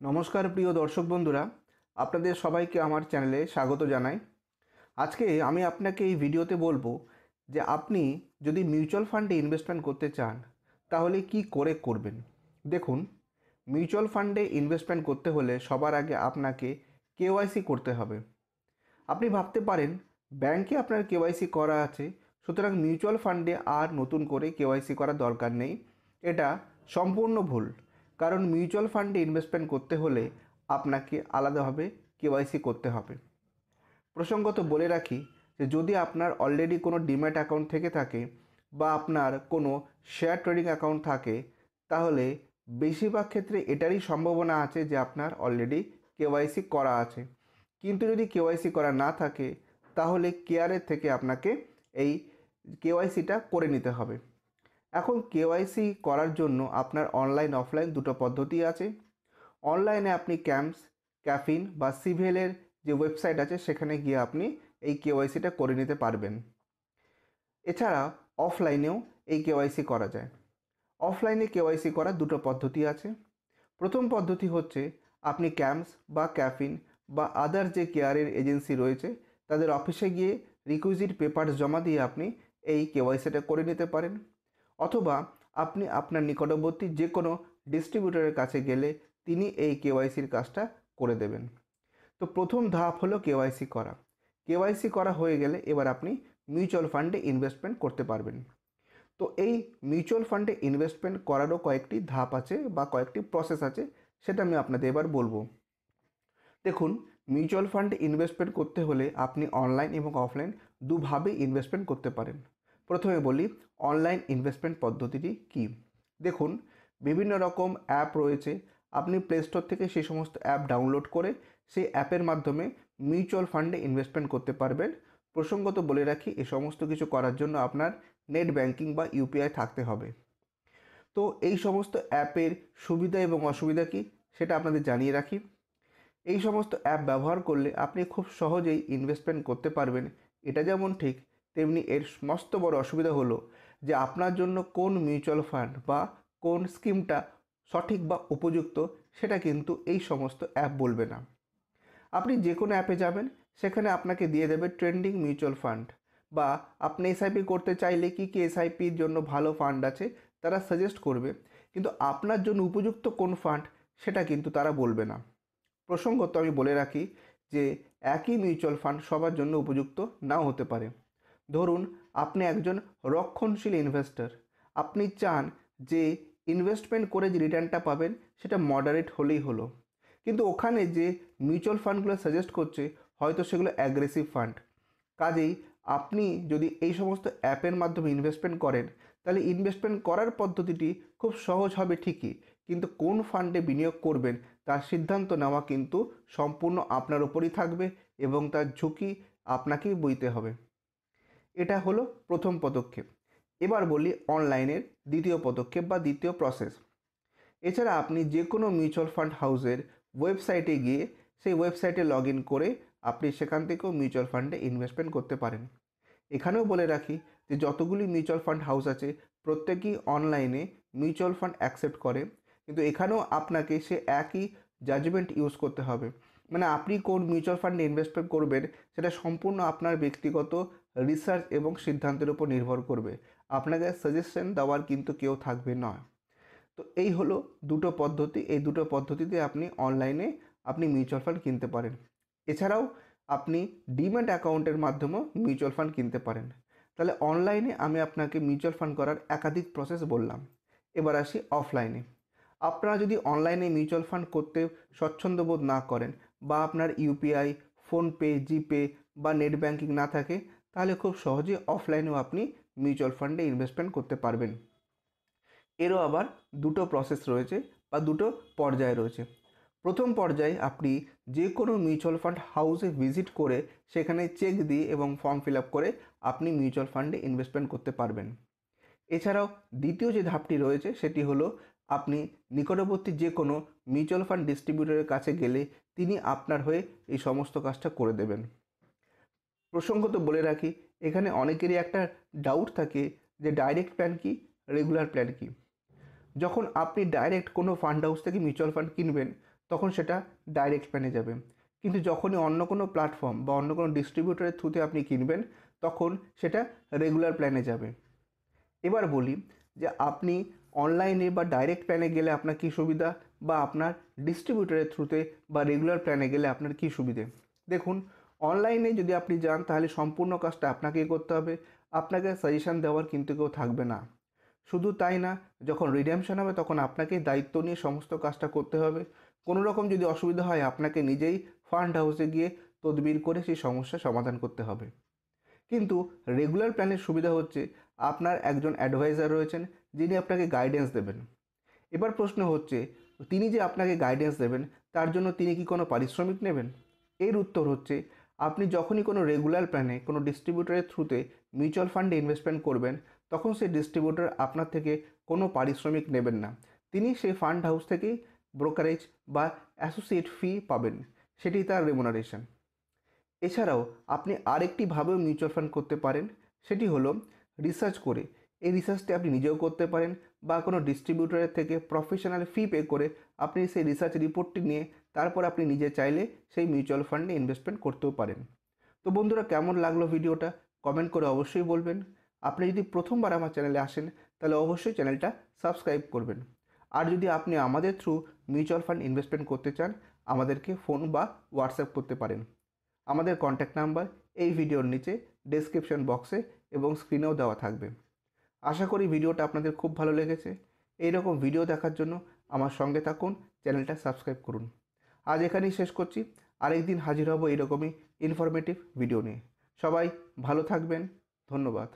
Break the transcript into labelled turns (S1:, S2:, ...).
S1: নমস্কার প্রিয় দর্শক বন্ধুরা, আপনাদের সবাইকে আমার চ্যানেলে স্বাগত জানাই। আজকে আমি আপনাকে এই ভিডিওতে বলবো যে আপনি যদি মিউচুয়াল ফান্ডে ইনভেস্টমেন্ট করতে চান তাহলে কি করে করবেন। দেখুন, মিউচুয়াল ফান্ডে ইনভেস্টমেন্ট করতে হলে সবার আগে আপনাকে কেওয়াইসি করতে হবে। আপনি ভাবতে পারেন ব্যাংকে আপনার কেওয়াইসি করা আছে, সুতরাং মিউচুয়াল ফান্ডে আর নতুন করে কেওয়াইসি করার দরকার নেই। এটা সম্পূর্ণ ভুল, কারণ মিউচুয়াল ফান্ডে ইনভেস্টমেন্ট করতে হলে আপনাকে আলাদাভাবে কেওয়াইসি করতে হবে। প্রসঙ্গত বলে রাখি যে যদি আপনার অলরেডি কোনো ডিম্যাট অ্যাকাউন্ট থেকে থাকে বা আপনার কোনো শেয়ার ট্রেডিং অ্যাকাউন্ট থাকে, তাহলে বেশিরভাগ ক্ষেত্রে এটারই সম্ভাবনা আছে যে আপনার অলরেডি কেওয়াইসি করা আছে। কিন্তু যদি কেওয়াইসি করা না থাকে তাহলে কেয়ারের থেকে আপনাকে এই কেওয়াইসিটা করে নিতে হবে। এখন কেওয়াইসি করার জন্য আপনার অনলাইন অফলাইন দুটো পদ্ধতি আছে। অনলাইনে আপনি ক্যাম্পস, ক্যাফিন বা সিভিলের যে ওয়েবসাইট আছে সেখানে গিয়ে আপনি এই কেওয়াইসিটা করে নিতে পারবেন। এছাড়া অফলাইনেও এই কেওয়াইসি করা যায়। অফলাইনে কেওয়াইসি করার দুটো পদ্ধতি আছে। প্রথম পদ্ধতি হচ্ছে আপনি ক্যাম্পস বা ক্যাফিন বা আদার যে কেয়ারের এজেন্সি রয়েছে তাদের অফিসে গিয়ে রিকুইজিট পেপারস জমা দিয়ে আপনি এই কেওয়াইসিটা করে নিতে পারেন, অথবা আপনি আপনার নিকটবর্তী যে কোনো ডিস্ট্রিবিউটরের কাছে গেলে তিনি এই কেওয়াইসির কাজটা করে দেবেন। তো প্রথম ধাপ হলো কেওয়াইসি করা। কেওয়াইসি করা হয়ে গেলে এবার আপনি মিউচুয়াল ফান্ডে ইনভেস্টমেন্ট করতে পারবেন। তো এই মিউচুয়াল ফান্ডে ইনভেস্টমেন্ট করারও কয়েকটি ধাপ আছে বা কয়েকটি প্রসেস আছে, সেটা আমি আপনাদের এবার বলবো। দেখুন, মিউচুয়াল ফান্ডে ইনভেস্টমেন্ট করতে হলে আপনি অনলাইন এবং অফলাইন দুভাবে ইনভেস্টমেন্ট করতে পারেন। প্রথমে বলি অনলাইন ইনভেস্টমেন্ট পদ্ধতিটি কী। দেখুন, বিভিন্ন রকম অ্যাপ রয়েছে। আপনি প্লে স্টোর থেকে সেই সমস্ত অ্যাপ ডাউনলোড করে সেই অ্যাপের মাধ্যমে মিউচুয়াল ফান্ডে ইনভেস্টমেন্ট করতে পারবেন। প্রসঙ্গত বলে রাখি, এই সমস্ত কিছু করার জন্য আপনার নেট ব্যাংকিং বা ইউপিআই থাকতে হবে। তো এই সমস্ত অ্যাপের সুবিধা এবং অসুবিধা কী সেটা আপনাদের জানিয়ে রাখি। এই সমস্ত অ্যাপ ব্যবহার করলে আপনি খুব সহজেই ইনভেস্টমেন্ট করতে পারবেন। এটা যেমন ঠিক, তেমনি এর মস্ত বড় অসুবিধা হলো যে আপনার জন্য কোন মিউচুয়াল ফান্ড বা কোন স্কিমটা সঠিক বা উপযুক্ত সেটা কিন্তু এই সমস্ত অ্যাপ বলবে না। আপনি যে কোনো অ্যাপে যাবেন, সেখানে আপনাকে দিয়ে দেবে ট্রেন্ডিং মিউচুয়াল ফান্ড, বা আপনি এসআইপি করতে চাইলে কী কী এসআইপির জন্য ভালো ফান্ড আছে তারা সাজেস্ট করবে, কিন্তু আপনার জন্য উপযুক্ত কোন ফান্ড সেটা কিন্তু তারা বলবে না। প্রসঙ্গত আমি বলে রাখি যে একই মিউচুয়াল ফান্ড সবার জন্য উপযুক্ত নাও হতে পারে। ধরুন, আপনি একজন রক্ষণশীল ইনভেস্টর, আপনি চান যে ইনভেস্টমেন্ট করে যে রিটার্নটা পাবেন সেটা মডারেট হলেই হলো, কিন্তু ওখানে যে মিউচুয়াল ফান্ডগুলো সাজেস্ট করছে হয়তো সেগুলো অ্যাগ্রেসিভ ফান্ড। কাজেই আপনি যদি এই সমস্ত অ্যাপের মাধ্যমে ইনভেস্টমেন্ট করেন তাহলে ইনভেস্টমেন্ট করার পদ্ধতিটি খুব সহজ হবে ঠিকই, কিন্তু কোন ফান্ডে বিনিয়োগ করবেন তার সিদ্ধান্ত নেওয়া কিন্তু সম্পূর্ণ আপনার ওপরই থাকবে এবং তার ঝুঁকি আপনাকেই বইতে হবে। এটা হলো প্রথম পদক্ষেপ। এবার বলি অনলাইনের দ্বিতীয় পদক্ষেপ বা দ্বিতীয় প্রসেস। এছাড়া আপনি যে কোনো মিউচুয়াল ফান্ড হাউসের ওয়েবসাইটে গিয়ে সেই ওয়েবসাইটে লগ ইন করে আপনি সেখান থেকেও মিউচুয়াল ফান্ডে ইনভেস্টমেন্ট করতে পারেন। এখানেও বলে রাখি যে যতগুলি মিউচুয়াল ফান্ড হাউস আছে প্রত্যেকেই অনলাইনে মিউচুয়াল ফান্ড অ্যাকসেপ্ট করে, কিন্তু এখানেও আপনাকে সে একই জাজমেন্ট ইউজ করতে হবে। মানে আপনি কোন মিউচুয়াল ফান্ডে ইনভেস্টমেন্ট করবেন সেটা সম্পূর্ণ আপনার ব্যক্তিগত রিসার্চ এবং সিদ্ধান্তের উপর নির্ভর করবে। আপনাকে সাজেশন দেওয়ার কিন্তু কেউ থাকবে না। তো এই হলো দুটো পদ্ধতি। এই দুটো পদ্ধতিতে আপনি অনলাইনে আপনি মিউচুয়াল ফান্ড কিনতে পারেন। এছাড়াও আপনি ডিম্যাট অ্যাকাউন্টের মাধ্যমেও মিউচুয়াল ফান্ড কিনতে পারেন। তাহলে অনলাইনে আমি আপনাকে মিউচুয়াল ফান্ড করার একাধিক প্রসেস বললাম। এবার আসি অফলাইনে। আপনারা যদি অনলাইনে মিউচুয়াল ফান্ড করতে স্বচ্ছন্দ বোধ না করেন বা আপনার ইউপিআই, ফোনপে, জিপে বা নেট ব্যাংকিং না থাকে, তাহলে খুব সহজে অফলাইনেও আপনি মিউচুয়াল ফান্ডে ইনভেস্টমেন্ট করতে পারবেন। এরও আবার দুটো প্রসেস রয়েছে বা দুটো পর্যায় রয়েছে। প্রথম পর্যায়ে আপনি যে কোনো মিউচুয়াল ফান্ড হাউসে ভিজিট করে সেখানে চেক দিয়ে এবং ফর্ম ফিল আপ করে আপনি মিউচুয়াল ফান্ডে ইনভেস্টমেন্ট করতে পারবেন। এছাড়াও দ্বিতীয় যে ধাপটি রয়েছে সেটি হলো আপনি নিকটবর্তী যে কোনো মিউচুয়াল ফান্ড ডিস্ট্রিবিউটরের কাছে গেলে তিনি আপনার হয়ে এই সমস্ত কাজটা করে দেবেন। প্রসঙ্গত বলে রাখি, এখানে অনেকেরই একটা ডাউট থাকে যে ডাইরেক্ট প্ল্যান কি, রেগুলার প্ল্যান কি। যখন আপনি ডাইরেক্ট কোনো ফান্ড হাউস থেকে মিউচুয়াল ফান্ড কিনবেন তখন সেটা ডাইরেক্ট প্ল্যানে যাবে। কিন্তু যখনই অন্য কোনো প্ল্যাটফর্ম বা অন্য কোনো ডিস্ট্রিবিউটরের থ্রুতে আপনি কিনবেন তখন সেটা রেগুলার প্ল্যানে যাবে। এবার বলি যে আপনি অনলাইনে বা ডাইরেক্ট প্ল্যানে গেলে আপনার কী সুবিধা, বা আপনার ডিস্ট্রিবিউটরের থ্রুতে বা রেগুলার প্ল্যানে গেলে আপনার কী সুবিধে। দেখুন, অনলাইনে যদি আপনি যান তাহলে সম্পূর্ণ কাজটা আপনাকেই করতে হবে, আপনাকে সাজেশান দেওয়ার কিন্তু কেউ থাকবে না। শুধু তাই না, যখন রিডেমশন হবে তখন আপনাকেই দায়িত্ব নিয়ে সমস্ত কাজটা করতে হবে। কোনো রকম যদি অসুবিধা হয় আপনাকে নিজেই ফান্ড হাউসে গিয়ে তদবির করে সেই সমস্যার সমাধান করতে হবে। কিন্তু রেগুলার প্ল্যানের সুবিধা হচ্ছে আপনার একজন অ্যাডভাইজার রয়েছেন যিনি আপনাকে গাইডেন্স দেবেন। এবার প্রশ্ন হচ্ছে, তিনি যে আপনাকে গাইডেন্স দেবেন তার জন্য তিনি কি কোনো পারিশ্রমিক নেবেন? এর উত্তর হচ্ছে, আপনি যখনই কোনো রেগুলার প্ল্যানে কোনো ডিস্ট্রিবিউটরের থ্রুতে মিউচুয়াল ফান্ডে ইনভেস্টমেন্ট করবেন তখন সেই ডিস্ট্রিবিউটর আপনার থেকে কোনো পারিশ্রমিক নেবেন না। তিনি সেই ফান্ড হাউস থেকেই ব্রোকারেজ বা অ্যাসোসিয়েট ফি পাবেন, সেটি তার রেমুনারেশন। এছাড়াও আপনি আরেকটিভাবেও মিউচুয়াল ফান্ড করতে পারেন, সেটি হলো রিসার্চ করে। এই রিসার্চটি আপনি নিজেও করতে পারেন বা কোনো ডিস্ট্রিবিউটরের থেকে প্রফেশনাল ফি পে করে আপনি সেই রিসার্চ রিপোর্টটি নিয়ে তারপর আপনি নিজে চাইলে সেই মিউচুয়াল ফান্ডে ইনভেস্টমেন্ট করতেও পারেন। তো বন্ধুরা, কেমন লাগলো ভিডিওটা কমেন্ট করে অবশ্যই বলবেন। আপনি যদি প্রথমবার আমার চ্যানেলে আসেন তাহলে অবশ্যই চ্যানেলটা সাবস্ক্রাইব করবেন। আর যদি আপনি আমাদের থ্রু মিউচুয়াল ফান্ড ইনভেস্টমেন্ট করতে চান আমাদেরকে ফোন বা হোয়াটসঅ্যাপ করতে পারেন। আমাদের কন্ট্যাক্ট নাম্বার এই ভিডিওর নিচে ডেসক্রিপশন বক্সে এবং স্ক্রিনেও দেওয়া থাকবে। আশা করি ভিডিওটা আপনাদের খুব ভালো লেগেছে। এই রকম ভিডিও দেখার জন্য আমার সঙ্গে থাকুন, চ্যানেলটা সাবস্ক্রাইব করুন। আজ এখানেই শেষ করছি, আরেকদিন হাজির হব এইরকমই ইনফরমেটিভ ভিডিও নিয়ে। সবাই ভালো থাকবেন, ধন্যবাদ।